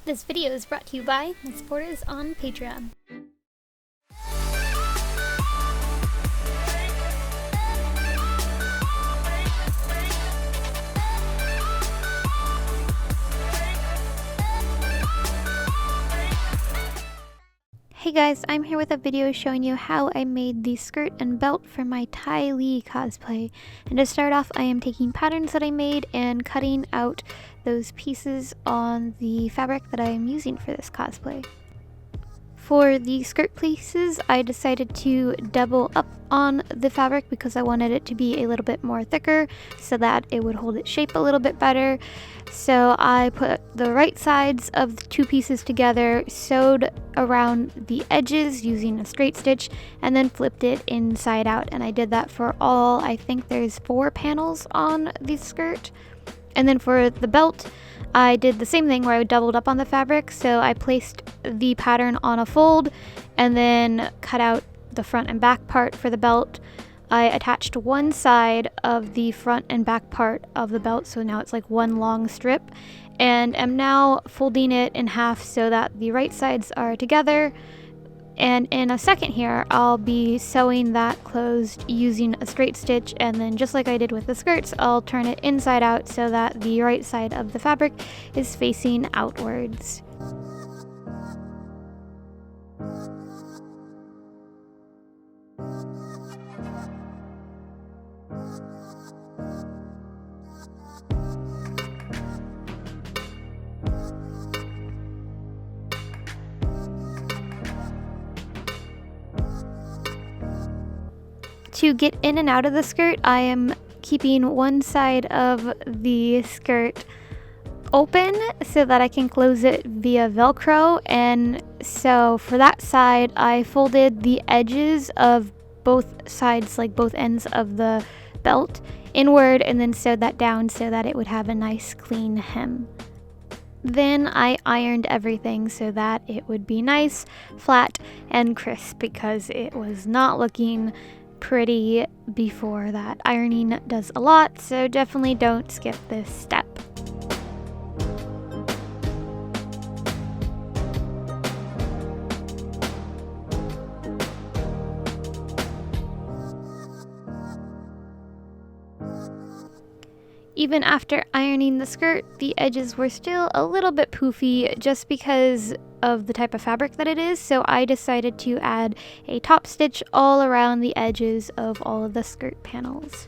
This video is brought to you by my supporters on Patreon. Hey guys, I'm here with a video showing you how I made the skirt and belt for my Ty Lee cosplay. And to start off, I am taking patterns that I made and cutting out those pieces on the fabric that I am using for this cosplay. For the skirt pieces, I decided to double up on the fabric because I wanted it to be a little bit more thicker so that it would hold its shape a little bit better. So I put the right sides of the two pieces together, sewed around the edges using a straight stitch, and then flipped it inside out. And I did that for all, I think there's 4 panels on the skirt. And then for the belt, I did the same thing where I doubled up on the fabric. So I placed the pattern on a fold and then cut out the front and back part for the belt. I attached one side of the front and back part of the belt, so now it's like one long strip, and am now folding it in half so that the right sides are together. And in a second here, I'll be sewing that closed using a straight stitch, and then just like I did with the skirts, I'll turn it inside out so that the right side of the fabric is facing outwards. To get in and out of the skirt, I am keeping one side of the skirt open so that I can close it via Velcro, and so for that side I folded the edges of both sides, like both ends of the belt, inward and then sewed that down so that it would have a nice clean hem. Then I ironed everything so that it would be nice, flat, and crisp because it was not looking pretty before that. Ironing does a lot, so definitely don't skip this step. Even after ironing the skirt, the edges were still a little bit poofy just because of the type of fabric that it is, so I decided to add a top stitch all around the edges of all of the skirt panels.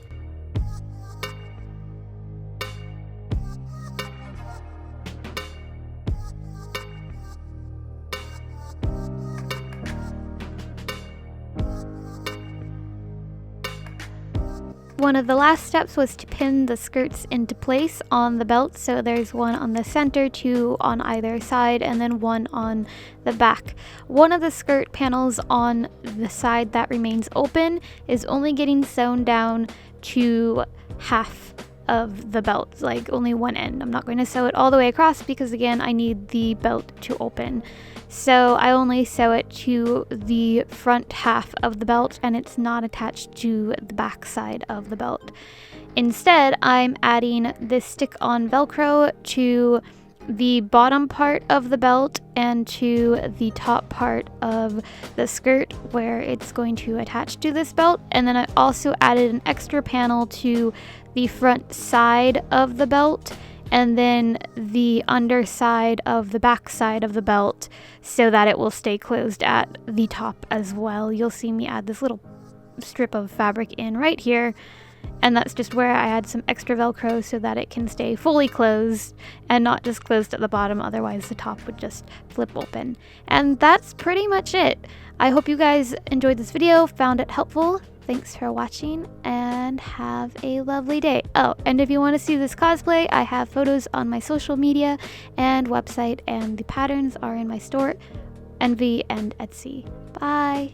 One of the last steps was to pin the skirts into place on the belt, so there's one on the center, 2 on either side, and then 1 on the back. One of the skirt panels on the side that remains open is only getting sewn down to half of the belt, like only one end. I'm not going to sew it all the way across because again I need the belt to open. So I only sew it to the front half of the belt and it's not attached to the back side of the belt. Instead, I'm adding this stick-on Velcro to the bottom part of the belt and to the top part of the skirt where it's going to attach to this belt. And then I also added an extra panel to the front side of the belt and then the underside of the back side of the belt so that it will stay closed at the top as well. You'll see me add this little strip of fabric in right here, and that's just where I add some extra Velcro so that it can stay fully closed and not just closed at the bottom, otherwise the top would just flip open. And that's pretty much it. I hope you guys enjoyed this video, found it helpful. Thanks for watching and have a lovely day. Oh, and if you want to see this cosplay, I have photos on my social media and website, and the patterns are in my store, Envy and Etsy. Bye!